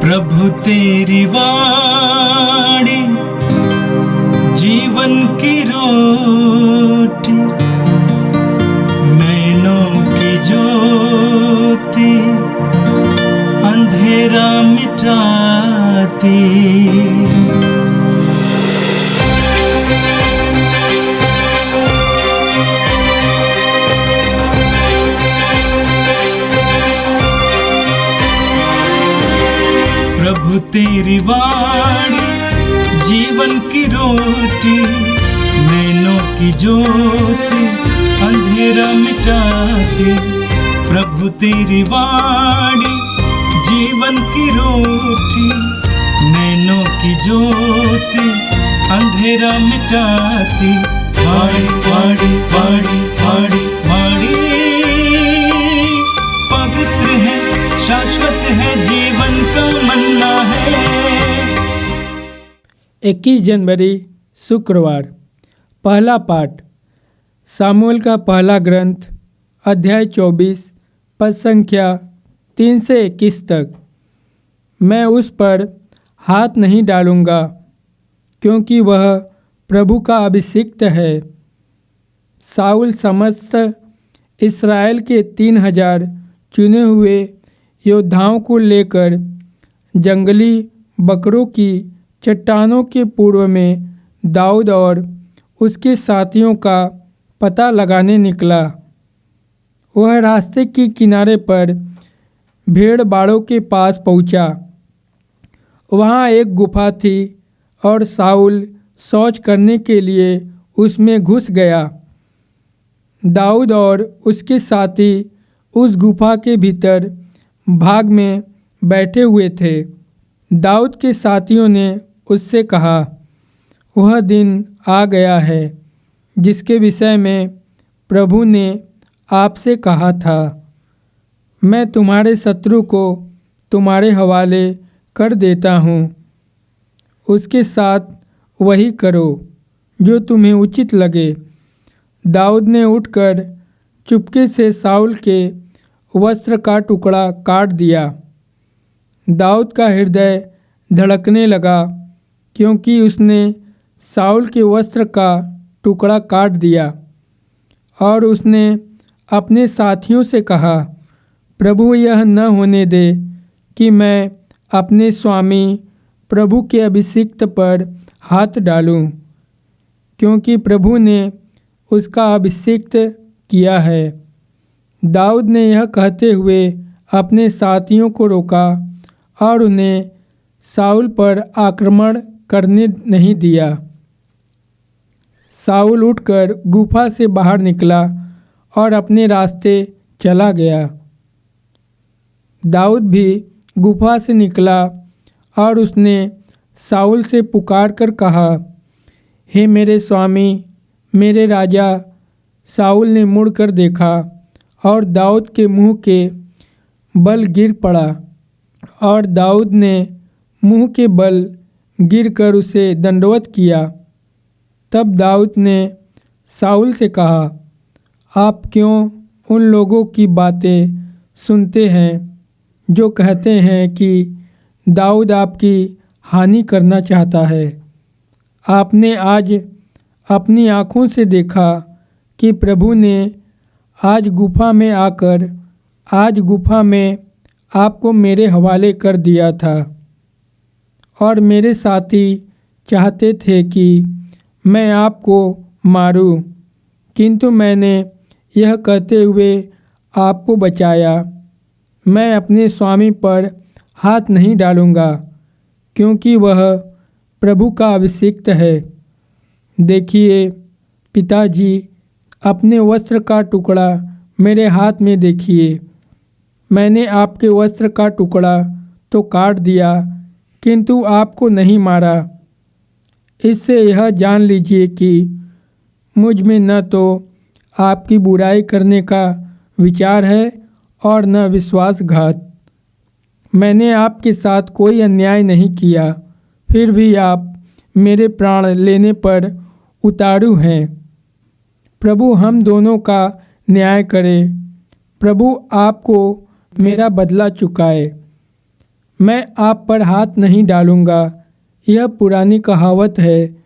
प्रभु तेरी वाणी जीवन की रोटी, नैनों की ज्योति अंधेरा मिटाती। प्रभु तेरी वाणी जीवन की रोटी, नैनों की ज्योति अंधेरा मिटाती। प्रभु तेरी वाणी जीवन की रोटी, नैनों की ज्योति अंधेरा मिटाती। वाणी वाणी वाणी वाणी वाणी पवित्र है, शाश्वत है, जीवन का मन्ना है। 21 जनवरी शुक्रवार। पहला पाठ सामुएल का पहला ग्रंथ अध्याय 24 पद संख्या 3 से 21 तक। मैं उस पर हाथ नहीं डालूंगा, क्योंकि वह प्रभु का अभिषिक्त है। साउल समस्त इस्राएल के 3000 चुने हुए योद्धाओं को लेकर जंगली बकरों की चट्टानों के पूर्व में दाऊद और उसके साथियों का पता लगाने निकला। वह रास्ते के किनारे पर भेड़ बाड़ों के पास पहुंचा। वहां एक गुफा थी और साउल शौच करने के लिए उसमें घुस गया। दाऊद और उसके साथी उस गुफा के भीतर भाग में बैठे हुए थे। दाऊद के साथियों ने उससे कहा, वह दिन आ गया है जिसके विषय में प्रभु ने आपसे कहा था, मैं तुम्हारे शत्रु को तुम्हारे हवाले कर देता हूँ। उसके साथ वही करो जो तुम्हें उचित लगे। दाऊद ने उठकर चुपके से साउल के वस्त्र का टुकड़ा काट दिया। दाऊद का हृदय धड़कने लगा, क्योंकि उसने साउल के वस्त्र का टुकड़ा काट दिया। और उसने अपने साथियों से कहा, प्रभु यह न होने दे कि मैं अपने स्वामी प्रभु के अभिषिक्त पर हाथ डालूं, क्योंकि प्रभु ने उसका अभिषिक्त किया है। दाऊद ने यह कहते हुए अपने साथियों को रोका और उन्हें साउल पर आक्रमण करने नहीं दिया। साउल उठकर गुफा से बाहर निकला और अपने रास्ते चला गया। दाऊद भी गुफा से निकला और उसने साउल से पुकार कर कहा, हे मेरे स्वामी, मेरे राजा। साउल ने मुड़कर देखा और दाऊद के मुंह के बल गिर पड़ा, और दाऊद ने मुंह के बल गिरकर उसे दंडवत किया। तब दाऊद ने साउल से कहा, आप क्यों उन लोगों की बातें सुनते हैं जो कहते हैं कि दाऊद आपकी हानि करना चाहता है? आपने आज अपनी आँखों से देखा कि प्रभु ने आज गुफा में आपको मेरे हवाले कर दिया था। और मेरे साथी चाहते थे कि मैं आपको मारूं, किंतु मैंने यह कहते हुए आपको बचाया, मैं अपने स्वामी पर हाथ नहीं डालूंगा, क्योंकि वह प्रभु का अभिषिक्त है। देखिए पिताजी, अपने वस्त्र का टुकड़ा मेरे हाथ में देखिए। मैंने आपके वस्त्र का टुकड़ा तो काट दिया, किंतु आपको नहीं मारा। इससे यह जान लीजिए कि मुझ में न तो आपकी बुराई करने का विचार है और न विश्वासघात। मैंने आपके साथ कोई अन्याय नहीं किया, फिर भी आप मेरे प्राण लेने पर उतारू हैं। प्रभु हम दोनों का न्याय करे। प्रभु आपको मेरा बदला चुकाए। मैं आप पर हाथ नहीं डालूंगा। यह पुरानी कहावत है,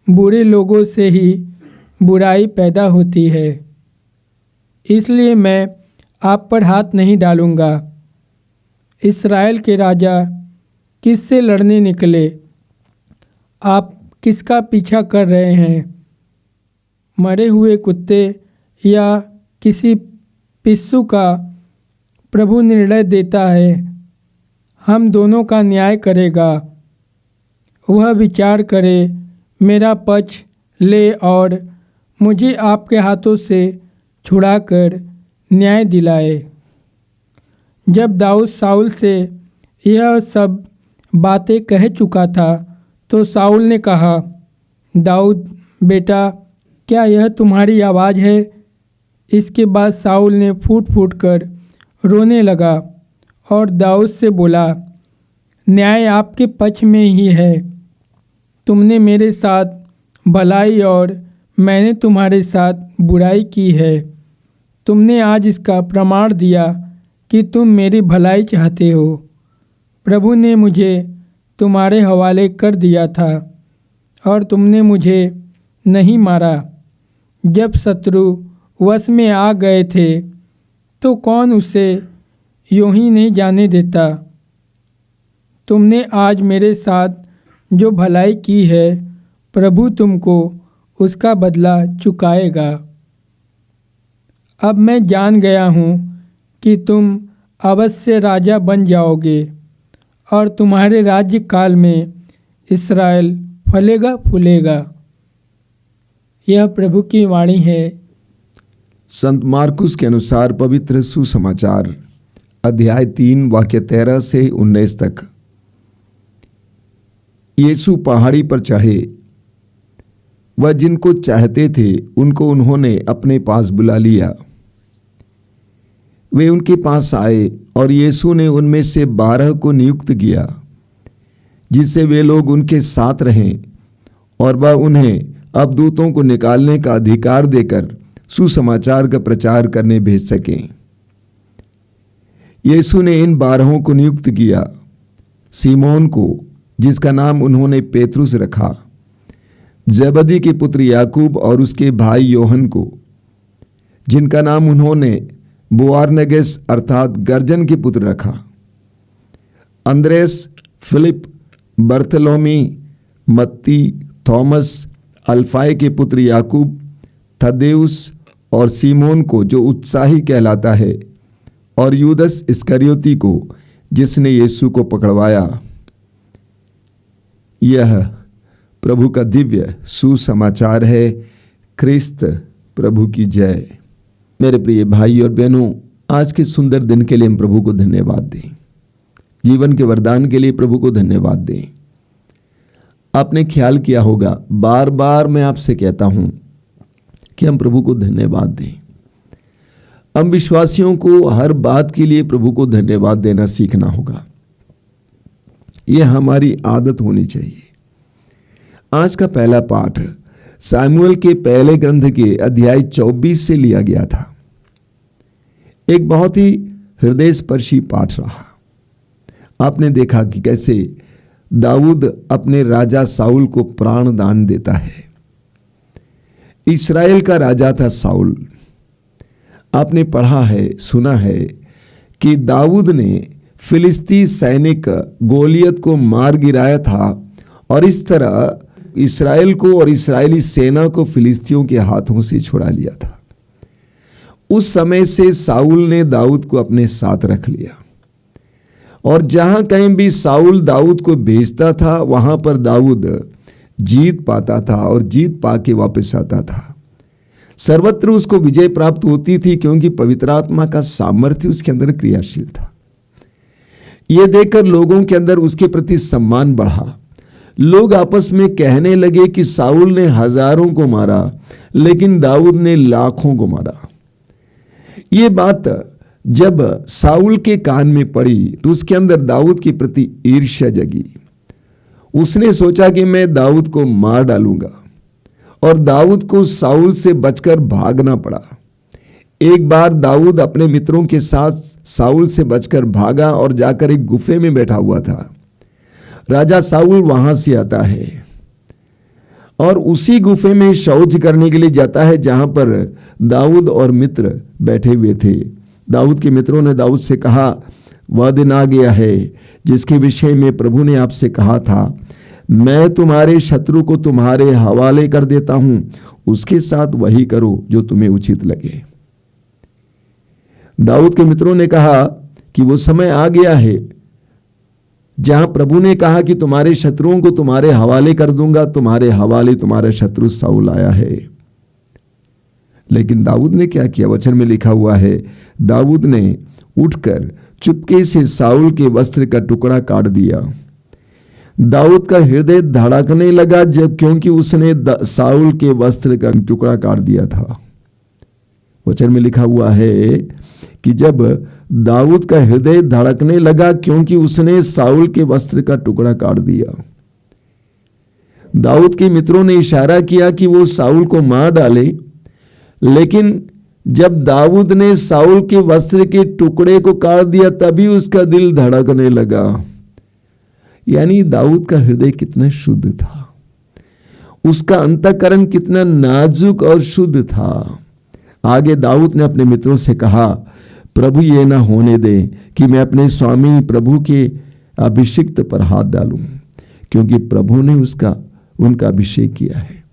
बुरे लोगों से ही बुराई पैदा होती है, इसलिए मैं आप पर हाथ नहीं डालूंगा। इस्राएल के राजा किससे लड़ने निकले? आप किसका पीछा कर रहे हैं? मरे हुए कुत्ते या किसी पिस्सू का? प्रभु निर्णय देता है, हम दोनों का न्याय करेगा। वह विचार करे, मेरा पक्ष ले और मुझे आपके हाथों से छुड़ाकर न्याय दिलाए। जब दाऊद साउल से यह सब बातें कह चुका था तो साउल ने कहा, दाऊद बेटा, क्या यह तुम्हारी आवाज़ है? इसके बाद साउल ने फूट फूट कर रोने लगा और दाऊद से बोला, न्याय आपके पक्ष में ही है। तुमने मेरे साथ भलाई और मैंने तुम्हारे साथ बुराई की है। तुमने आज इसका प्रमाण दिया कि तुम मेरी भलाई चाहते हो। प्रभु ने मुझे तुम्हारे हवाले कर दिया था और तुमने मुझे नहीं मारा। जब शत्रु वश में आ गए थे तो कौन उसे यूं ही नहीं जाने देता। तुमने आज मेरे साथ जो भलाई की है, प्रभु तुमको उसका बदला चुकाएगा। अब मैं जान गया हूँ कि तुम अवश्य राजा बन जाओगे और तुम्हारे राज्य काल में इस्राएल फलेगा फूलेगा। यह प्रभु की वाणी है। संत मार्कुस के अनुसार पवित्र सुसमाचार अध्याय 3 वाक्य 13 से 19 तक। यीशु पहाड़ी पर चढ़े। वह जिनको चाहते थे उनको उन्होंने अपने पास बुला लिया। वे उनके पास आए और यीशु ने उनमें से 12 को नियुक्त किया, जिससे वे लोग उनके साथ रहें और वह उन्हें अब दूतों को निकालने का अधिकार देकर सुसमाचार का प्रचार करने भेज सकें। यीशु ने इन 12 को नियुक्त किया, सीमोन को, जिसका नाम उन्होंने पेतरुस रखा, जबदी के पुत्र याकूब और उसके भाई योहन को, जिनका नाम उन्होंने बोआरनेगेस अर्थात गर्जन के पुत्र रखा, अंद्रेस, फिलिप, बर्थलोमी, मत्ती, थॉमस, अल्फाई के पुत्र याकूब, थदेउस और सीमोन को जो उत्साही कहलाता है, और यूदस इस्करियोती को जिसने यीशु को पकड़वाया। यह प्रभु का दिव्य सुसमाचार है। ख्रिस्त प्रभु की जय। मेरे प्रिय भाई और बहनों, आज के सुंदर दिन के लिए हम प्रभु को धन्यवाद दें। जीवन के वरदान के लिए प्रभु को धन्यवाद दें। आपने ख्याल किया होगा, बार बार मैं आपसे कहता हूं कि हम प्रभु को धन्यवाद दें। हम विश्वासियों को हर बात के लिए प्रभु को धन्यवाद देना सीखना होगा। यह हमारी आदत होनी चाहिए। आज का पहला पाठ सामुएल के पहले ग्रंथ के अध्याय 24 से लिया गया था। एक बहुत ही हृदयस्पर्शी पाठ रहा। आपने देखा कि कैसे दाऊद अपने राजा साउल को प्राण दान देता है। इस्राएल का राजा था साउल। आपने पढ़ा है, सुना है कि दाऊद ने फिलिस्ती सैनिक गोलियत को मार गिराया था और इस तरह इस्राएल को और इस्राएली सेना को फिलिस्तियों के हाथों से छुड़ा लिया था। उस समय से साउल ने दाऊद को अपने साथ रख लिया और जहां कहीं भी साउल दाऊद को भेजता था वहां पर दाऊद जीत पाता था और जीत पाके वापस आता था। सर्वत्र उसको विजय प्राप्त होती थी क्योंकि पवित्र आत्मा का सामर्थ्य उसके अंदर क्रियाशील था। यह देखकर लोगों के अंदर उसके प्रति सम्मान बढ़ा। लोग आपस में कहने लगे कि साउल ने हजारों को मारा लेकिन दाऊद ने लाखों को मारा। ये बात जब साउल के कान में पड़ी तो उसके अंदर दाऊद के प्रति ईर्ष्या जगी। उसने सोचा कि मैं दाऊद को मार डालूंगा और दाऊद को साउल से बचकर भागना पड़ा। एक बार दाऊद अपने मित्रों के साथ साउल से बचकर भागा और जाकर एक गुफे में बैठा हुआ था। राजा साउल वहां से आता है और उसी गुफे में शौच करने के लिए जाता है जहां पर दाऊद और मित्र बैठे हुए थे। दाऊद के मित्रों ने दाऊद से कहा, वह दिन आ गया है जिसके विषय में प्रभु ने आपसे कहा था, मैं तुम्हारे शत्रु को तुम्हारे हवाले कर देता हूं, उसके साथ वही करो जो तुम्हें उचित लगे। दाऊद के मित्रों ने कहा कि वो समय आ गया है जहां प्रभु ने कहा कि तुम्हारे शत्रुओं को तुम्हारे हवाले कर दूंगा, तुम्हारे हवाले तुम्हारा शत्रु साउल आया है। लेकिन दाऊद ने क्या किया? वचन में लिखा हुआ है, दाऊद ने उठकर चुपके से साउल के वस्त्र का टुकड़ा काट दिया। दाऊद का हृदय धड़कने लगा जब क्योंकि उसने साउल के वस्त्र का टुकड़ा काट दिया था। वचन में लिखा हुआ है कि जब दाऊद का हृदय धड़कने लगा क्योंकि उसने साउल के वस्त्र का टुकड़ा काट दिया। दाऊद के मित्रों ने इशारा किया कि वो साउल को मार डाले, लेकिन जब दाऊद ने साउल के वस्त्र के टुकड़े को काट दिया तभी उसका दिल धड़कने लगा। यानी दाऊद का हृदय कितना शुद्ध था, उसका अंतःकरण कितना नाजुक और शुद्ध था। आगे दाऊद ने अपने मित्रों से कहा, प्रभु ये ना होने दे कि मैं अपने स्वामी प्रभु के अभिषिक्त पर हाथ डालूं, क्योंकि प्रभु ने उनका अभिषेक किया है।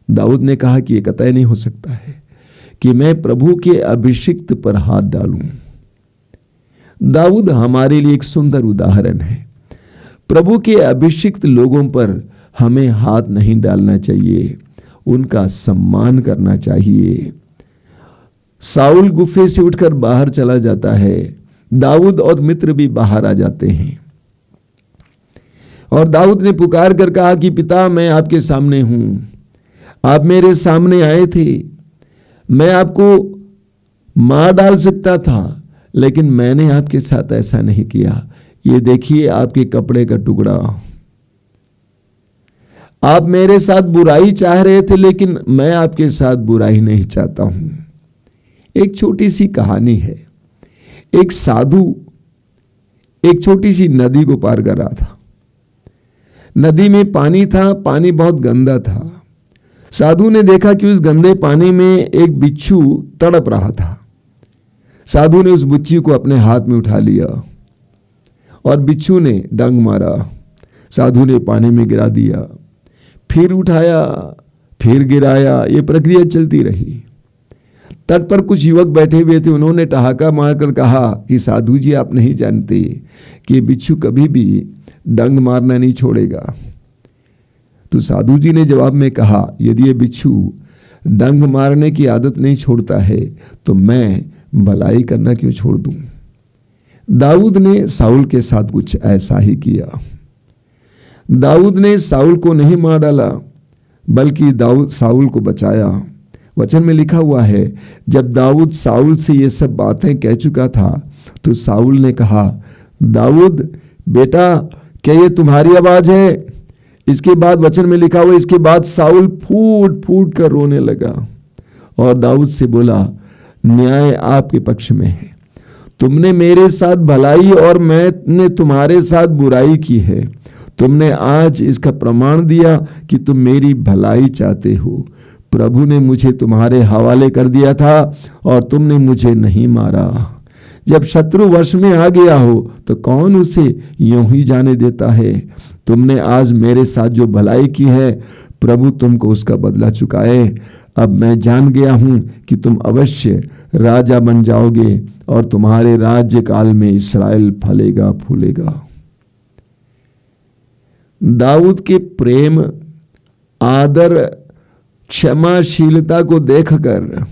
दाऊद ने कहा कि ये कतई नहीं हो सकता है कि मैं प्रभु के अभिषिक्त पर हाथ डालूं। दाऊद हमारे लिए एक सुंदर उदाहरण है। प्रभु के अभिषिक्त लोगों पर हमें हाथ नहीं डालना चाहिए, उनका सम्मान करना चाहिए। साउल गुफे से उठकर बाहर चला जाता है, दाऊद और मित्र भी बाहर आ जाते हैं और दाऊद ने पुकार कर कहा कि पिता, मैं आपके सामने हूं, आप मेरे सामने आए थे, मैं आपको मार डाल सकता था, लेकिन मैंने आपके साथ ऐसा नहीं किया। ये देखिए आपके कपड़े का टुकड़ा, आप मेरे साथ बुराई चाह रहे थे, लेकिन मैं आपके साथ बुराई नहीं चाहता हूं। एक छोटी सी कहानी है। एक साधु एक छोटी सी नदी को पार कर रहा था। नदी में पानी था, पानी बहुत गंदा था। साधु ने देखा कि उस गंदे पानी में एक बिच्छू तड़प रहा था। साधु ने उस बिच्छू को अपने हाथ में उठा लिया और बिच्छू ने डंक मारा। साधु ने पानी में गिरा दिया, फिर उठाया, फिर गिराया। ये प्रक्रिया चलती रही। तट पर कुछ युवक बैठे हुए थे, उन्होंने ठहाका मारकर कहा कि साधु जी, आप नहीं जानते कि बिच्छू कभी भी डंक मारना नहीं छोड़ेगा। तो साधु जी ने जवाब में कहा, यदि ये बिच्छू डंक मारने की आदत नहीं छोड़ता है तो मैं भलाई करना क्यों छोड़ दूं। दाऊद ने साउल के साथ कुछ ऐसा ही किया। दाऊद ने साउल को नहीं मार डाला, बल्कि दाऊद साउल को बचाया। वचन में लिखा हुआ है, जब दाऊद साउल से ये सब बातें कह चुका था तो साउल ने कहा, दाऊद बेटा, क्या ये तुम्हारी आवाज है? इसके बाद वचन में लिखा हुआ, इसके बाद साउल फूट फूट कर रोने लगा और दाऊद से बोला, न्याय आपके पक्ष में है। तुमने मेरे साथ भलाई और मैंने तुम्हारे साथ बुराई की है। तुमने आज इसका प्रमाण दिया कि तुम मेरी भलाई चाहते हो। प्रभु ने मुझे तुम्हारे हवाले कर दिया था और तुमने मुझे नहीं मारा। जब शत्रु वश में आ गया हो तो कौन उसे यूं ही जाने देता है। तुमने आज मेरे साथ जो भलाई की है, प्रभु तुमको उसका बदला चुकाए। अब मैं जान गया हूं कि तुम अवश्य राजा बन जाओगे और तुम्हारे राज्य काल में इस्राएल फलेगा फूलेगा। दाऊद के प्रेम, आदर, क्षमाशीलता को देखकर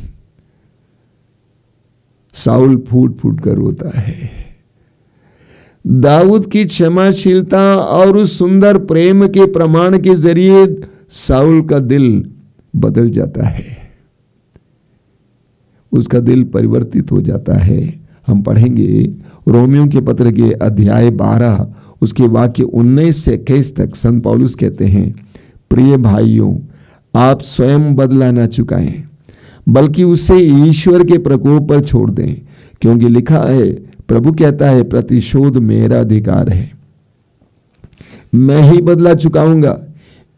साउल फूट फूट कर रोता है। दाऊद की क्षमाशीलता और उस सुंदर प्रेम के प्रमाण के जरिए साउल का दिल बदल जाता है, उसका दिल परिवर्तित हो जाता है। हम पढ़ेंगे रोमियो के पत्र के अध्याय 12 उसके वाक्य 19 से 21 तक। संत पौलुस कहते हैं, प्रिय भाइयों, आप स्वयं बदला न चुकाएं, बल्कि उसे ईश्वर के प्रकोप पर छोड़ दें, क्योंकि लिखा है, प्रभु कहता है, प्रतिशोध मेरा अधिकार है, मैं ही बदला चुकाऊंगा।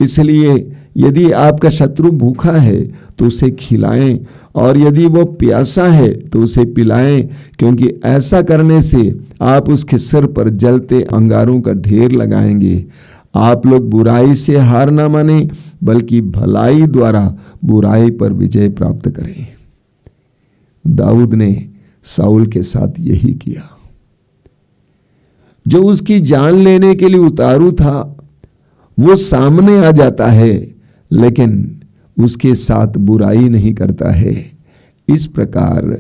इसलिए यदि आपका शत्रु भूखा है तो उसे खिलाएं, और यदि वो प्यासा है तो उसे पिलाएं, क्योंकि ऐसा करने से आप उसके सिर पर जलते अंगारों का ढेर लगाएंगे। आप लोग बुराई से हार ना माने, बल्कि भलाई द्वारा बुराई पर विजय प्राप्त करें। दाऊद ने साउल के साथ यही किया। जो उसकी जान लेने के लिए उतारू था वो सामने आ जाता है, लेकिन उसके साथ बुराई नहीं करता है। इस प्रकार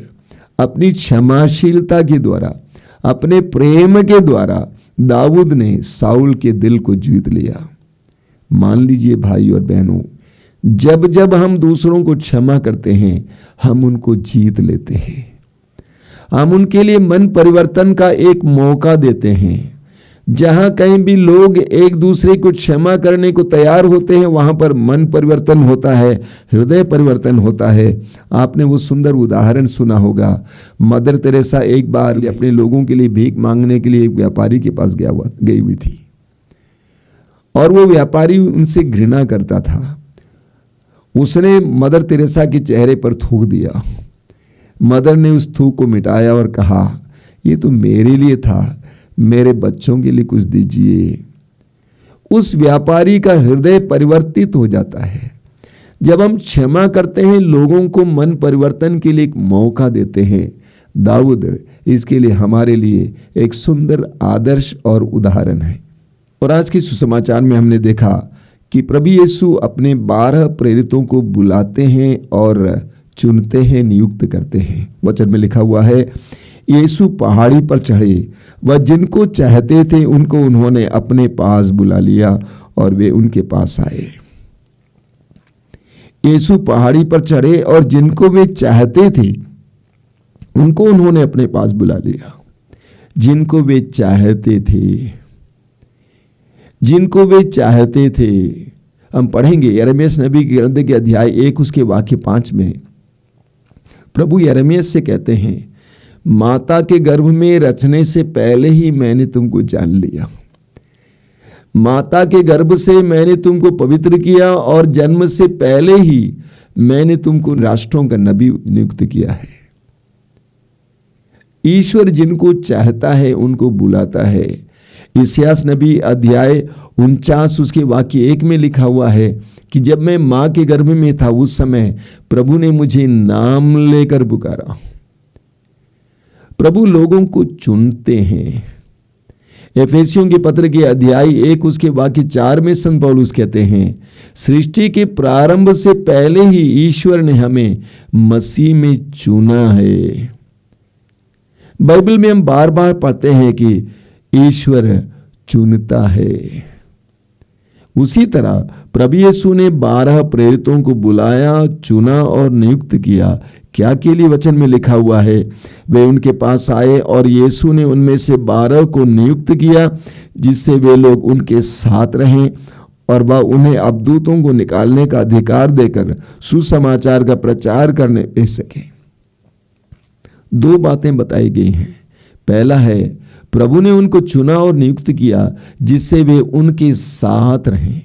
अपनी क्षमाशीलता के द्वारा, अपने प्रेम के द्वारा दाऊद ने साउल के दिल को जीत लिया। मान लीजिए भाई और बहनों, जब जब हम दूसरों को क्षमा करते हैं, हम उनको जीत लेते हैं। हम उनके लिए मन परिवर्तन का एक मौका देते हैं। जहां कहीं भी लोग एक दूसरे को क्षमा करने को तैयार होते हैं, वहां पर मन परिवर्तन होता है, हृदय परिवर्तन होता है। आपने वो सुंदर उदाहरण सुना होगा। मदर तेरेसा एक बार अपने लोगों के लिए भीख मांगने के लिए एक व्यापारी के पास गई हुई थी, और वो व्यापारी उनसे घृणा करता था। उसने मदर तेरेसा के चेहरे पर थूक दिया। मदर ने उस थूक को मिटाया और कहा, ये तो मेरे लिए था, मेरे बच्चों के लिए कुछ दीजिए। उस व्यापारी का हृदय परिवर्तित हो जाता है। जब हम क्षमा करते हैं, लोगों को मन परिवर्तन के लिए एक मौका देते हैं। दाऊद इसके लिए हमारे लिए एक सुंदर आदर्श और उदाहरण है। और आज के सुसमाचार में हमने देखा कि प्रभु यीशु अपने 12 प्रेरितों को बुलाते हैं और चुनते हैं, नियुक्त करते हैं। वचन में लिखा हुआ है, यीशु पहाड़ी पर चढ़े, वह जिनको चाहते थे उनको उन्होंने अपने पास बुला लिया और वे उनके पास आए। यीशु पहाड़ी पर चढ़े और जिनको वे चाहते थे उनको उन्होंने अपने पास बुला लिया। जिनको वे चाहते थे, जिनको वे चाहते थे। हम पढ़ेंगे यिर्मयाह नबी के ग्रंथ के अध्याय 1 उसके वाक्य 5 में प्रभु यिर्मयाह से कहते हैं, माता के गर्भ में रचने से पहले ही मैंने तुमको जान लिया, माता के गर्भ से मैंने तुमको पवित्र किया और जन्म से पहले ही मैंने तुमको राष्ट्रों का नबी नियुक्त किया है। ईश्वर जिनको चाहता है उनको बुलाता है। इसायाह नबी अध्याय 49 उसके वाक्य 1 में लिखा हुआ है कि जब मैं मां के गर्भ में था उस समय प्रभु ने मुझे नाम लेकर पुकारा। प्रभु लोगों को चुनते हैं। एफेसियों के पत्र के अध्याय 1 उसके वाक्य 4 में संत पौलुस कहते हैं, सृष्टि के प्रारंभ से पहले ही ईश्वर ने हमें मसीह में चुना है। बाइबल में हम बार बार पढ़ते हैं कि ईश्वर चुनता है। उसी तरह प्रभु यीशु ने 12 प्रेरितों को बुलाया, चुना और नियुक्त किया। क्या के लिए? वचन में लिखा हुआ है, वे उनके पास आए और यीशु ने उनमें से 12 को नियुक्त किया जिससे वे लोग उनके साथ रहें और वह उन्हें अबदूतों को निकालने का अधिकार देकर सुसमाचार का प्रचार करने दे सके। 2 बातें बताई गई हैं। पहला है, प्रभु ने उनको चुना और नियुक्त किया जिससे वे उनके साथ रहें।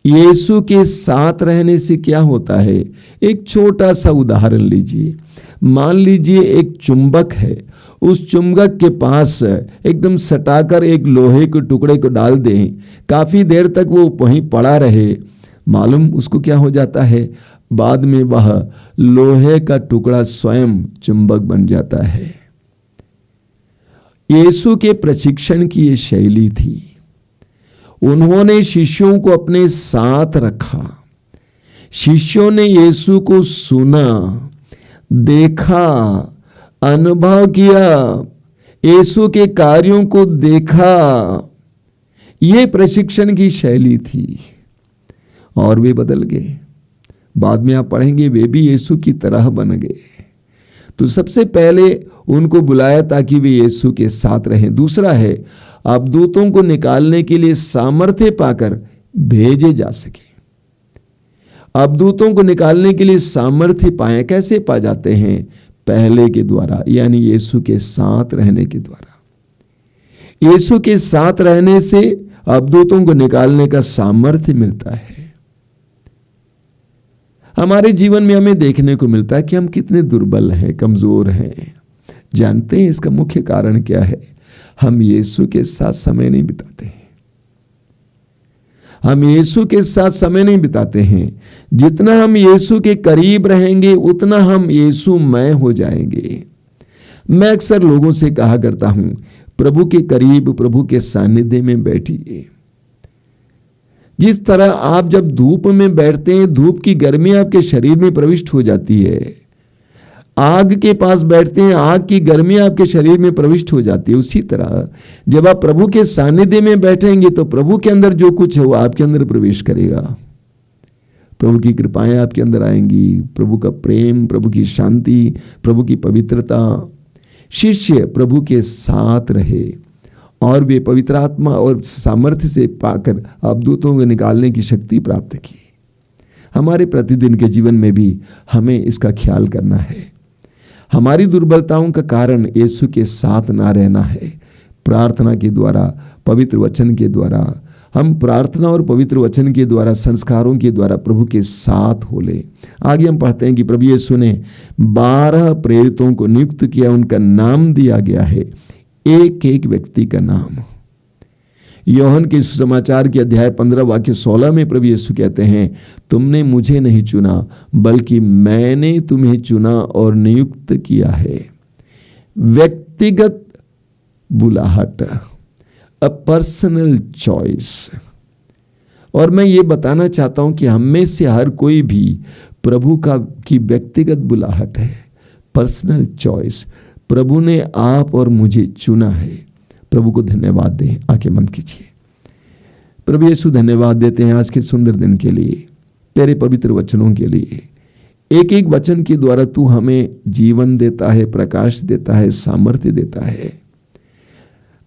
यीशु के साथ रहने से क्या होता है? एक छोटा सा उदाहरण लीजिए। मान लीजिए एक चुंबक है, उस चुंबक के पास एकदम सटाकर एक लोहे के टुकड़े को डाल दें, काफी देर तक वो वहीं पड़ा रहे, मालूम उसको क्या हो जाता है? बाद में वह लोहे का टुकड़ा स्वयं चुंबक बन जाता है। यीशु के प्रशिक्षण की ये शैली थी। उन्होंने शिष्यों को अपने साथ रखा। शिष्यों ने यीशु को सुना, देखा, अनुभव किया, यीशु के कार्यों को देखा। ये प्रशिक्षण की शैली थी और वे बदल गए। बाद में आप पढ़ेंगे वे भी यीशु की तरह बन गए। तो सबसे पहले उनको बुलाया ताकि वे यीशु के साथ रहें। दूसरा है, अबदूतों को निकालने के लिए सामर्थ्य पाकर भेजे जा सके। अबदूतों को निकालने के लिए सामर्थ्य पाए, कैसे पा जाते हैं? पहले के द्वारा, यानी यीशु के साथ रहने के द्वारा। यीशु के साथ रहने से अवदूतों को निकालने का सामर्थ्य मिलता है। हमारे जीवन में हमें देखने को मिलता है कि हम कितने दुर्बल हैं, कमजोर हैं। जानते हैं इसका मुख्य कारण क्या है? हम यीशु के साथ समय नहीं बिताते हैं। हम यीशु के साथ समय नहीं बिताते हैं। जितना हम यीशु के करीब रहेंगे उतना हम यीशुमय हो जाएंगे। मैं अक्सर लोगों से कहा करता हूं, प्रभु के करीब, प्रभु के सानिध्य में बैठिए। जिस तरह आप जब धूप में बैठते हैं, धूप की गर्मी आपके शरीर में प्रविष्ट हो जाती है। आग के पास बैठते हैं, आग की गर्मी आपके शरीर में प्रविष्ट हो जाती है। उसी तरह जब आप प्रभु के सानिध्य में बैठेंगे तो प्रभु के अंदर जो कुछ है वो आपके अंदर प्रवेश करेगा। प्रभु की कृपाएं आपके अंदर आएंगी, प्रभु का प्रेम, प्रभु की शांति, प्रभु की पवित्रता। शिष्य प्रभु के साथ रहे और वे पवित्र आत्मा और सामर्थ्य से पाकर अवदूतों को निकालने की शक्ति प्राप्त की। हमारे प्रतिदिन के जीवन में भी हमें इसका ख्याल करना है। हमारी दुर्बलताओं का कारण यीशु के साथ ना रहना है। प्रार्थना के द्वारा, पवित्र वचन के द्वारा, हम प्रार्थना और पवित्र वचन के द्वारा, संस्कारों के द्वारा प्रभु के साथ हो ले। आगे हम पढ़ते हैं कि प्रभु यीशु ने 12 प्रेरितों को नियुक्त किया, उनका नाम दिया गया है, एक एक व्यक्ति का नाम। यूहन्ना के सुसमाचार के अध्याय 15 वाक्य 16 में प्रभु यीशु कहते हैं, तुमने मुझे नहीं चुना बल्कि मैंने तुम्हें चुना और नियुक्त किया है। व्यक्तिगत बुलाहट, अ पर्सनल चॉइस। और मैं ये बताना चाहता हूं कि हम में से हर कोई भी प्रभु की व्यक्तिगत बुलाहट है, पर्सनल चॉइस। प्रभु ने आप और मुझे चुना है। प्रभु को धन्यवाद दें। आंखें बंद कीजिए। प्रभु यीशु, धन्यवाद देते हैं आज के सुंदर दिन के लिए, तेरे पवित्र वचनों के लिए। एक एक वचन के द्वारा तू हमें जीवन देता है, प्रकाश देता है, सामर्थ्य देता है।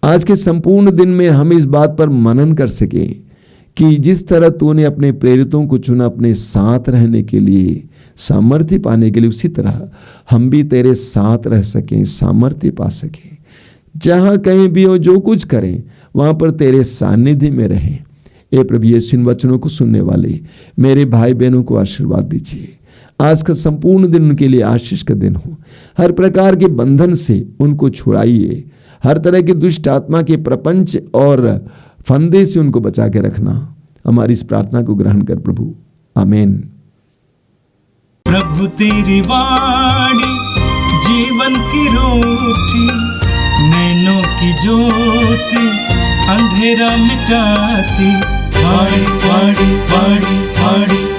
आज के संपूर्ण दिन में हम इस बात पर मनन कर सकें कि जिस तरह तूने अपने प्रेरितों को चुना अपने साथ रहने के लिए, सामर्थ्य पाने के लिए, उसी तरह हम भी तेरे साथ रह सकें, सामर्थ्य पा सकें। जहां कहीं भी हो, जो कुछ करें, वहां पर तेरे सानिध्य में रहें। ए प्रभु यीशु, इन वचनों को सुनने वाले मेरे भाई बहनों को आशीर्वाद दीजिए। आज का संपूर्ण दिन उनके लिए आशीष का दिन हो। हर प्रकार के बंधन से उनको छुड़ाइए। हर तरह की दुष्ट आत्मा के प्रपंच और फंदे से उनको बचा के रखना। हमारी इस प्रार्थना को ग्रहण कर प्रभु, आमीन। प्रभु तेरी वाणी जीवन की रोटी, नैनों की ज्योति अंधेरा मिटाती। वाणी वाणी वाणी वाणी